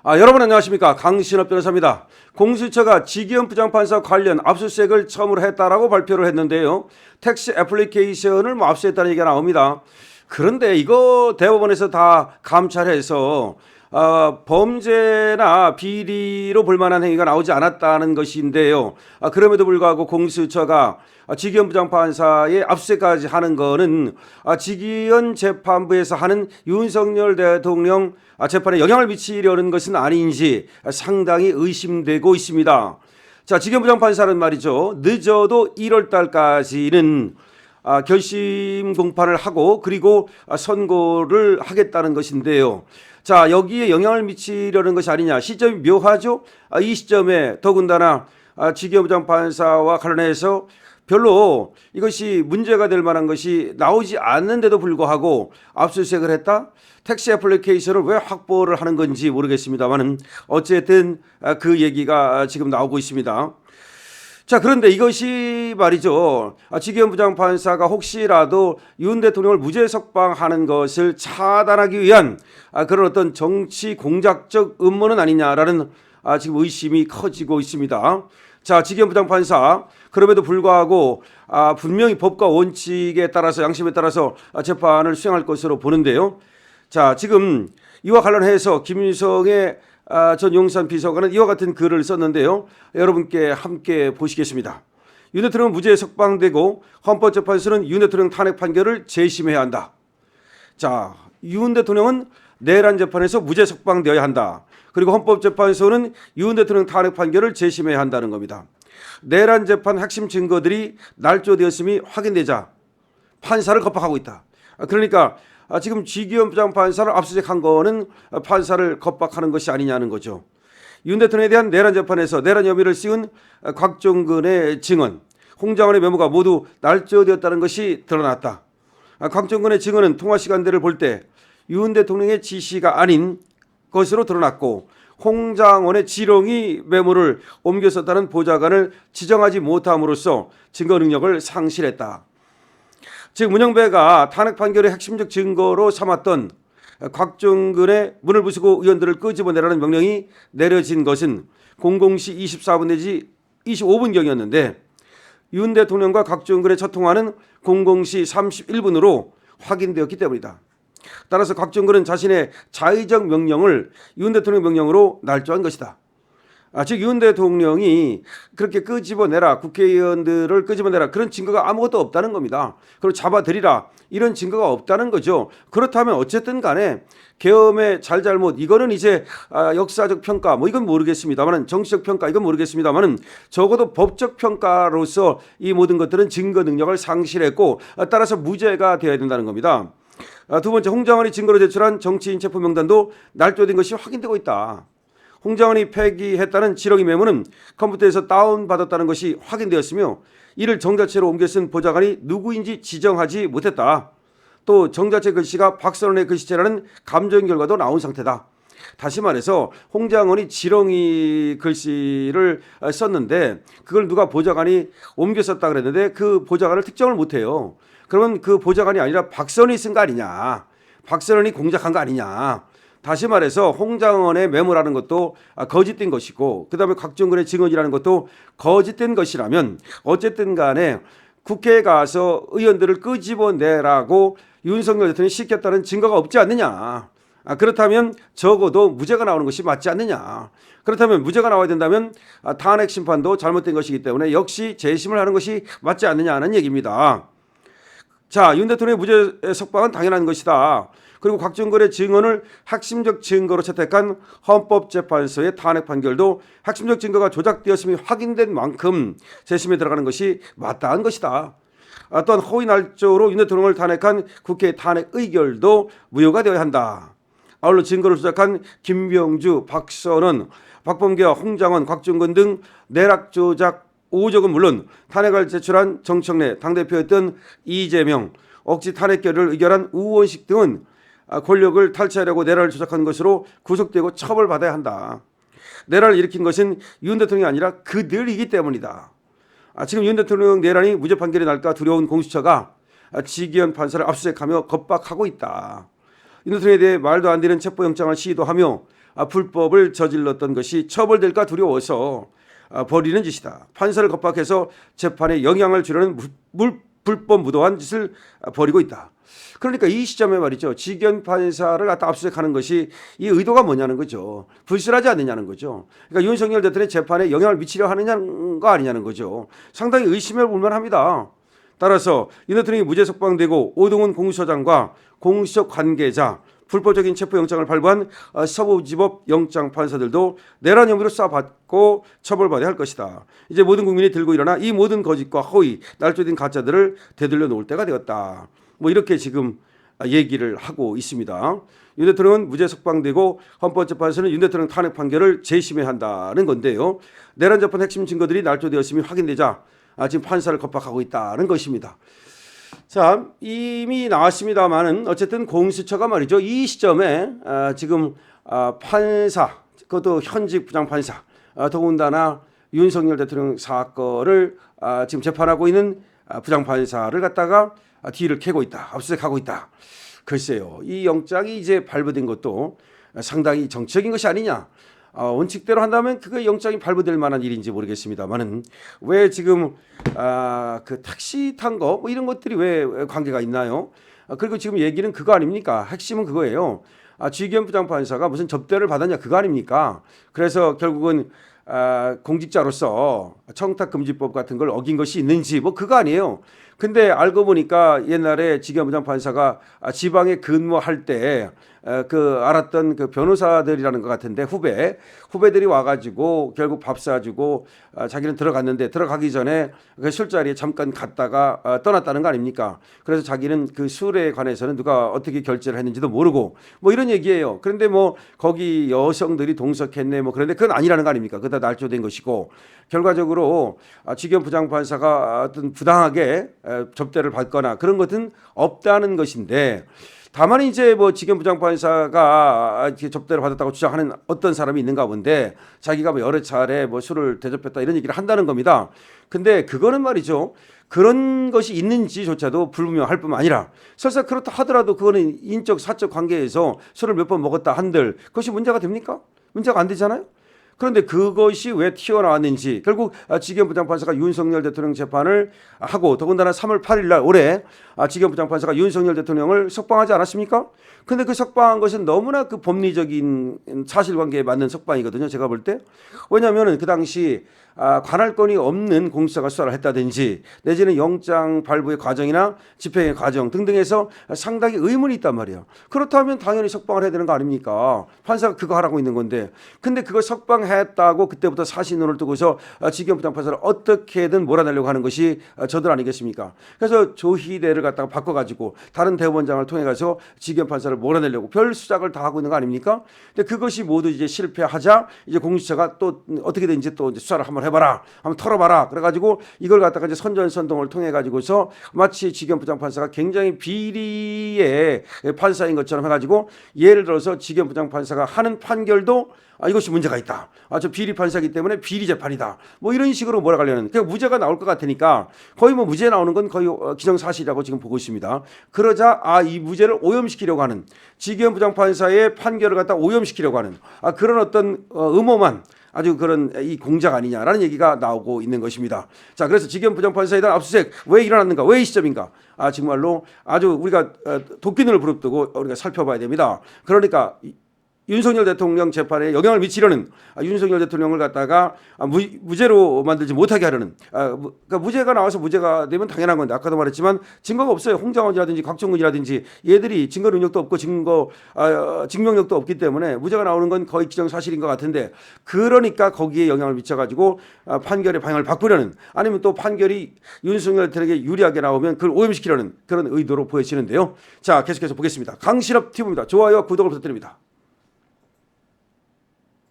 여러분 안녕하십니까. 강신업 변호사입니다. 공수처가 지기현 부장판사 관련 압수수색을 처음으로 했다라고 발표를 했는데요. 택시 애플리케이션을 압수했다는 얘기가 나옵니다. 그런데 이거 대법원에서 다 감찰해서 범죄나 비리로 볼만한 행위가 나오지 않았다는 것인데요. 그럼에도 불구하고 공수처가 지기현 부장판사의 압수수색까지 하는 거는 지기현 재판부에서 하는 윤석열 대통령 재판에 영향을 미치려는 것은 아닌지 상당히 의심되고 있습니다. 자, 지기현 부장판사는 말이죠. 늦어도 1월 달까지는 결심 공판을 하고 그리고 선고를 하겠다는 것인데요. 자, 여기에 영향을 미치려는 것이 아니냐. 시점이 묘하죠. 이 시점에 더군다나 지기현 부장판사와 관련해서 별로 이것이 문제가 될 만한 것이 나오지 않는데도 불구하고 압수수색을 했다? 택시 애플리케이션을 왜 확보를 하는 건지 모르겠습니다만 어쨌든 그 얘기가 지금 나오고 있습니다. 자, 그런데 이것이 말이죠. 지기현 부장판사가 혹시라도 윤 대통령을 무죄 석방하는 것을 차단하기 위한 그런 어떤 정치 공작적 음모는 아니냐라는 지금 의심이 커지고 있습니다. 자, 지기현 부장판사 그럼에도 불구하고 분명히 법과 원칙에 따라서 양심에 따라서 재판을 수행할 것으로 보는데요. 자, 지금 이와 관련해서 김윤성의 전 용산 비서관은 이와 같은 글을 썼는데요. 여러분께 함께 보시겠습니다. 윤 대통령은 무죄 석방되고 헌법재판소는 윤 대통령 탄핵 판결을 재심해야 한다. 자, 윤 대통령은 내란 재판에서 무죄 석방되어야 한다. 그리고 헌법재판소는 윤 대통령 탄핵 판결을 재심해야 한다는 겁니다. 내란 재판 핵심 증거들이 날조되었음이 확인되자 판사를 겁박하고 있다. 그러니까 지금 지기현 부장판사를 압수수색한 거는 판사를 겁박하는 것이 아니냐는 거죠. 윤 대통령에 대한 내란 재판에서 내란 혐의를 씌운 곽종근의 증언, 홍장원의 메모가 모두 날조되었다는 것이 드러났다. 곽종근의 증언은 통화 시간대를 볼 때 윤 대통령의 지시가 아닌 것으로 드러났고 홍장원의 지렁이 메모를 옮겨 썼다는 보좌관을 지정하지 못함으로써 증거 능력을 상실했다. 즉 문영배가 탄핵 판결의 핵심적 증거로 삼았던 곽종근의 문을 부수고 의원들을 끄집어내라는 명령이 내려진 것은 00시 24분 내지 25분경이었는데 윤 대통령과 곽종근의 첫 통화는 00시 31분으로 확인되었기 때문이다. 따라서 곽종근은 자신의 자의적 명령을 윤 대통령 명령으로 날조한 것이다. 즉 윤 대통령이 그렇게 끄집어내라, 국회의원들을 끄집어내라 그런 증거가 아무것도 없다는 겁니다. 그리고 잡아들이라 이런 증거가 없다는 거죠. 그렇다면 어쨌든 간에 계엄의 잘잘못 이거는 이제 역사적 평가 뭐 이건 모르겠습니다만 정치적 평가 이건 모르겠습니다만 적어도 법적 평가로서 이 모든 것들은 증거 능력을 상실했고 따라서 무죄가 되어야 된다는 겁니다. 두 번째, 홍장원이 증거로 제출한 정치인 체포 명단도 날조된 것이 확인되고 있다. 홍장원이 폐기했다는 지렁이 메모는 컴퓨터에서 다운받았다는 것이 확인되었으며 이를 정자체로 옮겨 쓴 보좌관이 누구인지 지정하지 못했다. 또 정자체 글씨가 박선원의 글씨체라는 감정 결과도 나온 상태다. 다시 말해서 홍장원이 지렁이 글씨를 썼는데 그걸 누가 보좌관이 옮겨 썼다 그랬는데 그 보좌관을 특정을 못해요. 그러면 그 보좌관이 아니라 박선원이 쓴 거 아니냐. 박선원이 공작한 거 아니냐. 다시 말해서 홍장원의 메모라는 것도 거짓된 것이고 그다음에 곽종근의 증언이라는 것도 거짓된 것이라면 어쨌든 간에 국회에 가서 의원들을 끄집어내라고 윤석열 대통령이 시켰다는 증거가 없지 않느냐. 그렇다면 적어도 무죄가 나오는 것이 맞지 않느냐. 그렇다면 무죄가 나와야 된다면 탄핵 심판도 잘못된 것이기 때문에 역시 재심을 하는 것이 맞지 않느냐는 얘기입니다. 자, 윤 대통령의 무죄 석방은 당연한 것이다. 그리고 곽종근의 증언을 핵심적 증거로 채택한 헌법재판소의 탄핵 판결도 핵심적 증거가 조작되었음이 확인된 만큼 재심에 들어가는 것이 마땅한 것이다. 또한 허위 날조로 윤 대통령을 탄핵한 국회 탄핵 의결도 무효가 되어야 한다. 아울러 증거를 조작한 김병주, 박선원, 박범계와 홍장원, 곽종근 등 내락 조작 5적은 물론 탄핵을 제출한 정청래, 당대표였던 이재명, 억지 탄핵 결의를 의결한 우원식 등은 권력을 탈취하려고 내란을 조작한 것으로 구속되고 처벌받아야 한다. 내란을 일으킨 것은 윤 대통령이 아니라 그들이기 때문이다. 지금 윤 대통령 내란이 무죄 판결이 날까 두려운 공수처가 지기현 판사를 압수수색하며 겁박하고 있다. 윤 대통령에 대해 말도 안 되는 체포영장을 시도하며 불법을 저질렀던 것이 처벌될까 두려워서 벌이는 짓이다. 판사를 겁박해서 재판에 영향을 주려는 불법 무도한 짓을 벌이고 있다. 그러니까 이 시점에 말이죠. 지기현 판사를 갖다 압수수색하는 것이 이 의도가 뭐냐는 거죠. 불순하지 않느냐는 거죠. 그러니까 윤석열 대통령의 재판에 영향을 미치려 하느냐는 거 아니냐는 거죠. 상당히 의심해 볼 만합니다. 따라서 윤 대통령이 무죄 석방되고 오동훈 공수처장과 공수처 관계자 불법적인 체포영장을 발부한 서부지법 영장 판사들도 내란 혐의로 쏴받고 처벌받아야 할 것이다. 이제 모든 국민이 들고 일어나 이 모든 거짓과 허위, 날조된 가짜들을 되돌려 놓을 때가 되었다. 뭐 이렇게 지금 얘기를 하고 있습니다. 윤 대통령은 무죄 석방되고 헌법재판소는 윤 대통령 탄핵 판결을 재심해야 한다는 건데요. 내란 재판 핵심 증거들이 날조되었음이 확인되자 지금 판사를 겁박하고 있다는 것입니다. 자, 이미 나왔습니다만은 어쨌든 공수처가 말이죠. 이 시점에 지금 판사, 그것도 현직 부장판사, 더군다나 윤석열 대통령 사건을 지금 재판하고 있는 부장판사를 갖다가 뒤를 캐고 있다. 압수수색하고 있다. 글쎄요. 이 영장이 이제 발부된 것도 상당히 정치적인 것이 아니냐. 원칙대로 한다면 그게 영장이 발부될 만한 일인지 모르겠습니다만은 왜 지금 그 택시 탄 거 뭐 이런 것들이 왜 관계가 있나요? 그리고 지금 얘기는 그거 아닙니까? 핵심은 그거예요. 지기현 부장판사가 무슨 접대를 받았냐 그거 아닙니까? 그래서 결국은 공직자로서 청탁금지법 같은 걸 어긴 것이 있는지 뭐 그거 아니에요. 근데 알고 보니까 옛날에 지기현 부장판사가 지방에 근무할 때 그 알았던 그 변호사들이라는 것 같은데 후배들이 와가지고 결국 밥 사주고 자기는 들어갔는데 들어가기 전에 그 술자리에 잠깐 갔다가 떠났다는 거 아닙니까? 그래서 자기는 그 술에 관해서는 누가 어떻게 결제를 했는지도 모르고 뭐 이런 얘기예요. 그런데 뭐 거기 여성들이 동석했네 뭐 그런데 그건 아니라는 거 아닙니까? 그거 다 날조된 것이고 결과적으로 지기현 부장판사가 어떤 부당하게 접대를 받거나 그런 것은 없다는 것인데 다만 이제 뭐 지기현 부장판사가 이렇게 접대를 받았다고 주장하는 어떤 사람이 있는가 본데 자기가 뭐 여러 차례 뭐 술을 대접했다 이런 얘기를 한다는 겁니다. 근데 그거는 말이죠. 그런 것이 있는지조차도 불분명할 뿐만 아니라 설사 그렇다 하더라도 그거는 인적 사적 관계에서 술을 몇 번 먹었다 한들 그것이 문제가 됩니까? 문제가 안 되잖아요. 그런데 그것이 왜 튀어나왔는지 결국 지기현 부장판사가 윤석열 대통령 재판을 하고 더군다나 3월 8일 날 올해 지기현 부장판사가 윤석열 대통령을 석방하지 않았습니까? 근데 그 석방한 것은 너무나 그 법리적인 사실관계에 맞는 석방이거든요. 제가 볼 때. 왜냐하면 그 당시 관할권이 없는 공수처가 수사를 했다든지 내지는 영장 발부의 과정이나 집행의 과정 등등에서 상당히 의문이 있단 말이에요. 그렇다면 당연히 석방을 해야 되는 거 아닙니까? 판사가 그거 하라고 있는 건데. 근데 그거 석방했다고 그때부터 사신론을 두고서 지기현 부장판사를 어떻게든 몰아내려고 하는 것이 저들 아니겠습니까? 그래서 조희대를 갖다가 바꿔가지고 다른 대법원장을 통해 가서 지기현 판사를 몰아내려고 별 수작을 다 하고 있는 거 아닙니까? 근데 그것이 모두 이제 실패하자 이제 공수처가 또 어떻게든지 또 이제 수사를 한번 해봐라, 한번 털어봐라. 그래가지고 이걸 갖다가 이제 선전선동을 통해 가지고서 마치 지기현 부장판사가 굉장히 비리의 판사인 것처럼 해가지고 예를 들어서 지기현 부장판사가 하는 판결도 이것이 문제가 있다. 저 비리 판사이기 때문에 비리 재판이다. 뭐 이런 식으로 몰아가려는. 그러니까 무죄가 나올 것 같으니까 거의 뭐 무죄 나오는 건 거의 기정사실이라고 지금 보고 있습니다. 그러자 이 무죄를 오염시키려고 하는 지기현 부장판사의 판결을 갖다 오염시키려고 하는 그런 어떤 음모만 아주 그런 이 공작 아니냐라는 얘기가 나오고 있는 것입니다. 자, 그래서 지기현 부장판사에 대한 압수수색 왜 일어났는가? 왜 이 시점인가? 정말로 아주 우리가 도끼눈을 부릅뜨고 우리가 살펴봐야 됩니다. 그러니까 윤석열 대통령 재판에 영향을 미치려는 윤석열 대통령을 갖다가 무죄로 만들지 못하게 하려는 그러니까 무죄가 나와서 무죄가 되면 당연한 건데 아까도 말했지만 증거가 없어요. 홍장원이라든지 곽종근이라든지 얘들이 증거 능력도 없고 증명력도 없기 때문에 무죄가 나오는 건 거의 기정사실인 것 같은데 그러니까 거기에 영향을 미쳐가지고 판결의 방향을 바꾸려는 아니면 또 판결이 윤석열 대통령에게 유리하게 나오면 그걸 오염시키려는 그런 의도로 보여지는데요. 자, 계속해서 보겠습니다. 강신업 TV입니다. 좋아요와 구독을 부탁드립니다.